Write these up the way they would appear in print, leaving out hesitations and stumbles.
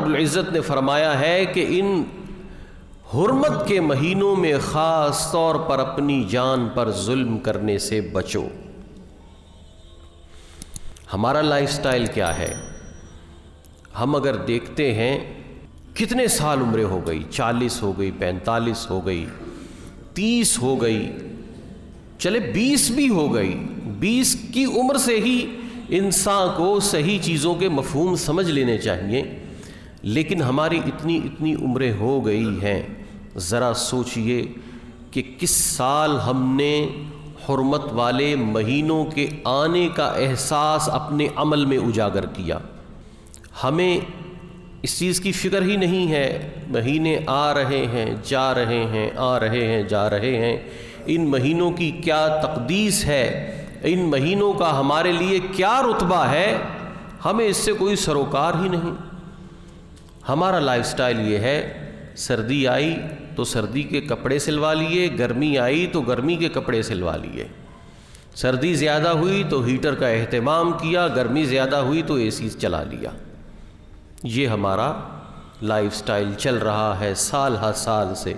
رب العزت نے فرمایا ہے کہ ان حرمت کے مہینوں میں خاص طور پر اپنی جان پر ظلم کرنے سے بچو۔ ہمارا لائف سٹائل کیا ہے؟ ہم اگر دیکھتے ہیں کتنے سال عمریں ہو گئی، 40 ہو گئی، 45 ہو گئی، 30 ہو گئی، چلے 20 بھی ہو گئی۔ 20 کی عمر سے ہی انسان کو صحیح چیزوں کے مفہوم سمجھ لینے چاہیے، لیکن ہماری اتنی عمریں ہو گئی ہیں۔ ذرا سوچئے کہ کس سال ہم نے حرمت والے مہینوں کے آنے کا احساس اپنے عمل میں اجاگر کیا۔ ہمیں اس چیز کی فکر ہی نہیں ہے، مہینے آ رہے ہیں، جا رہے ہیں، آ رہے ہیں، جا رہے ہیں، ان مہینوں کی کیا تقدیس ہے، ان مہینوں کا ہمارے لیے کیا رتبہ ہے، ہمیں اس سے کوئی سروکار ہی نہیں۔ ہمارا لائف سٹائل یہ ہے، سردی آئی تو سردی کے کپڑے سلوا لیے، گرمی آئی تو گرمی کے کپڑے سلوا لیے، سردی زیادہ ہوئی تو ہیٹر کا اہتمام کیا، گرمی زیادہ ہوئی تو اے سی چلا لیا۔ یہ ہمارا لائف سٹائل چل رہا ہے سال ہر سال سے،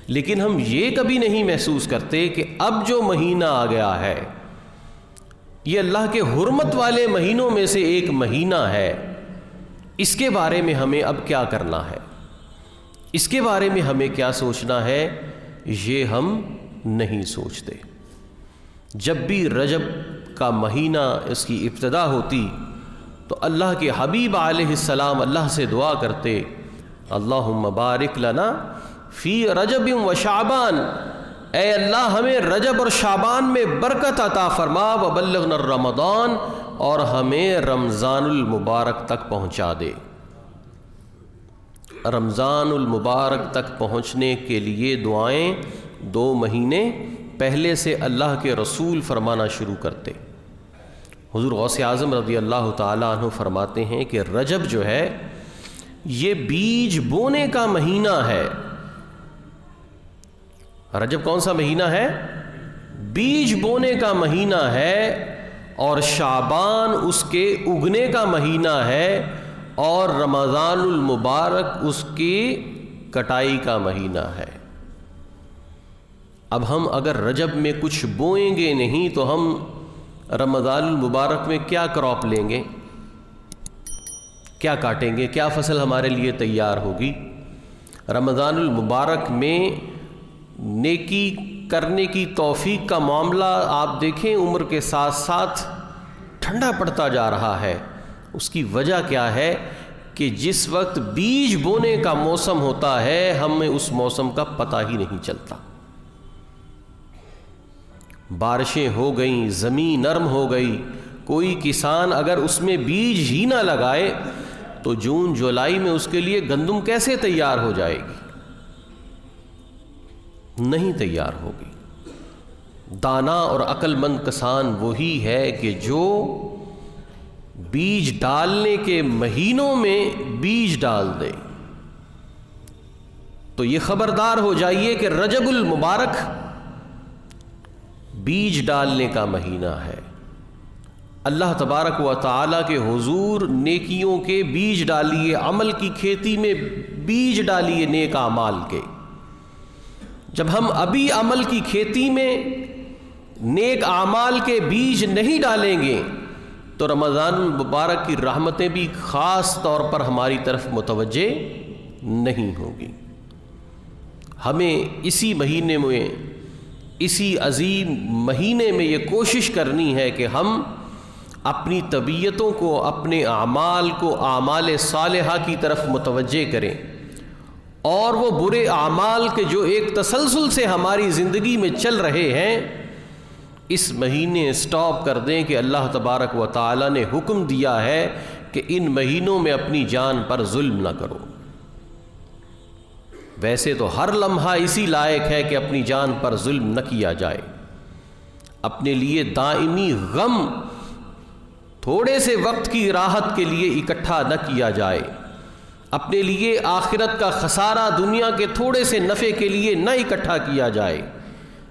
لیکن ہم یہ کبھی نہیں محسوس کرتے کہ اب جو مہینہ آ گیا ہے یہ اللہ کے حرمت والے مہینوں میں سے ایک مہینہ ہے، اس کے بارے میں ہمیں اب کیا کرنا ہے، اس کے بارے میں ہمیں کیا سوچنا ہے، یہ ہم نہیں سوچتے۔ جب بھی رجب کا مہینہ اس کی ابتدا ہوتی تو اللہ کے حبیب علیہ السلام اللہ سے دعا کرتے، اللہم بارک لنا فی رجب و شعبان، اے اللہ ہمیں رجب اور شعبان میں برکت عطا فرما، وبلغنا الرمضان، اور ہمیں رمضان المبارک تک پہنچا دے۔ رمضان المبارک تک پہنچنے کے لیے دعائیں 2 مہینے پہلے سے اللہ کے رسول فرمانا شروع کرتے۔ حضور غوث اعظم رضی اللہ تعالیٰ عنہ فرماتے ہیں کہ رجب جو ہے یہ بیج بونے کا مہینہ ہے۔ رجب کون سا مہینہ ہے؟ بیج بونے کا مہینہ ہے، اور شعبان اس کے اگنے کا مہینہ ہے، اور رمضان المبارک اس کی کٹائی کا مہینہ ہے۔ اب ہم اگر رجب میں کچھ بوئیں گے نہیں تو ہم رمضان المبارک میں کیا کراپ لیں گے، کیا کاٹیں گے، کیا فصل ہمارے لیے تیار ہوگی؟ رمضان المبارک میں نیکی کرنے کی توفیق کا معاملہ آپ دیکھیں عمر کے ساتھ ساتھ ٹھنڈا پڑتا جا رہا ہے۔ اس کی وجہ کیا ہے کہ جس وقت بیج بونے کا موسم ہوتا ہے ہمیں اس موسم کا پتہ ہی نہیں چلتا۔ بارشیں ہو گئیں، زمین نرم ہو گئی، کوئی کسان اگر اس میں بیج ہی نہ لگائے تو جون جولائی میں اس کے لیے گندم کیسے تیار ہو جائے گی؟ نہیں تیار ہوگی۔ دانا اور عقل مند کسان وہی ہے کہ جو بیج ڈالنے کے مہینوں میں بیج ڈال دے۔ تو یہ خبردار ہو جائیے کہ رجب المبارک بیج ڈالنے کا مہینہ ہے۔ اللہ تبارک و تعالیٰ کے حضور نیکیوں کے بیج ڈالیے، عمل کی کھیتی میں بیج ڈالیے نیک اعمال کے۔ جب ہم ابھی عمل کی کھیتی میں نیک اعمال کے بیج نہیں ڈالیں گے تو رمضان المبارک کی رحمتیں بھی خاص طور پر ہماری طرف متوجہ نہیں ہوگی۔ ہمیں اسی مہینے میں، اسی عظیم مہینے میں یہ کوشش کرنی ہے کہ ہم اپنی طبیعتوں کو، اپنے اعمال کو اعمال صالحہ کی طرف متوجہ کریں، اور وہ برے اعمال کے جو ایک تسلسل سے ہماری زندگی میں چل رہے ہیں اس مہینے سٹاپ کر دیں کہ اللہ تبارک و تعالیٰ نے حکم دیا ہے کہ ان مہینوں میں اپنی جان پر ظلم نہ کرو۔ ویسے تو ہر لمحہ اسی لائق ہے کہ اپنی جان پر ظلم نہ کیا جائے، اپنے لیے دائمی غم تھوڑے سے وقت کی راحت کے لیے اکٹھا نہ کیا جائے، اپنے لیے آخرت کا خسارہ دنیا کے تھوڑے سے نفع کے لیے نہ اکٹھا کیا جائے،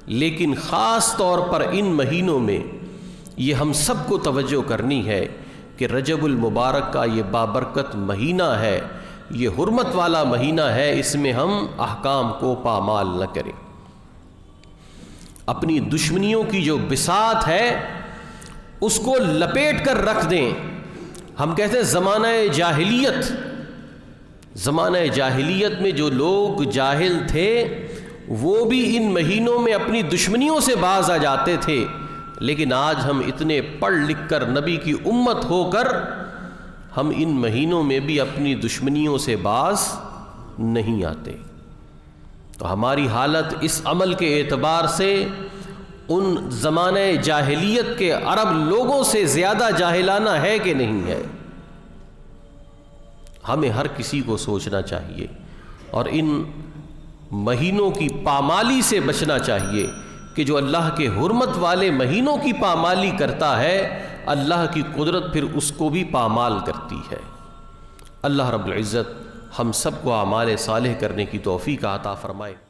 لیکن خاص طور پر ان مہینوں میں یہ ہم سب کو توجہ کرنی ہے کہ رجب المبارک کا یہ بابرکت مہینہ ہے، یہ حرمت والا مہینہ ہے، اس میں ہم احکام کو پامال نہ کریں۔ اپنی دشمنیوں کی جو بساط ہے اس کو لپیٹ کر رکھ دیں۔ ہم کہتے ہیں زمانہ جاہلیت میں جو لوگ جاہل تھے وہ بھی ان مہینوں میں اپنی دشمنیوں سے باز آ جاتے تھے، لیکن آج ہم اتنے پڑھ لکھ کر نبی کی امت ہو کر ہم ان مہینوں میں بھی اپنی دشمنیوں سے باز نہیں آتے۔ تو ہماری حالت اس عمل کے اعتبار سے ان زمانہ جاہلیت کے عرب لوگوں سے زیادہ جاہلانہ ہے کہ نہیں ہے؟ ہمیں ہر کسی کو سوچنا چاہیے اور ان مہینوں کی پامالی سے بچنا چاہیے کہ جو اللہ کے حرمت والے مہینوں کی پامالی کرتا ہے اللہ کی قدرت پھر اس کو بھی پامال کرتی ہے۔ اللہ رب العزت ہم سب کو اعمال صالح کرنے کی توفیق عطا فرمائے۔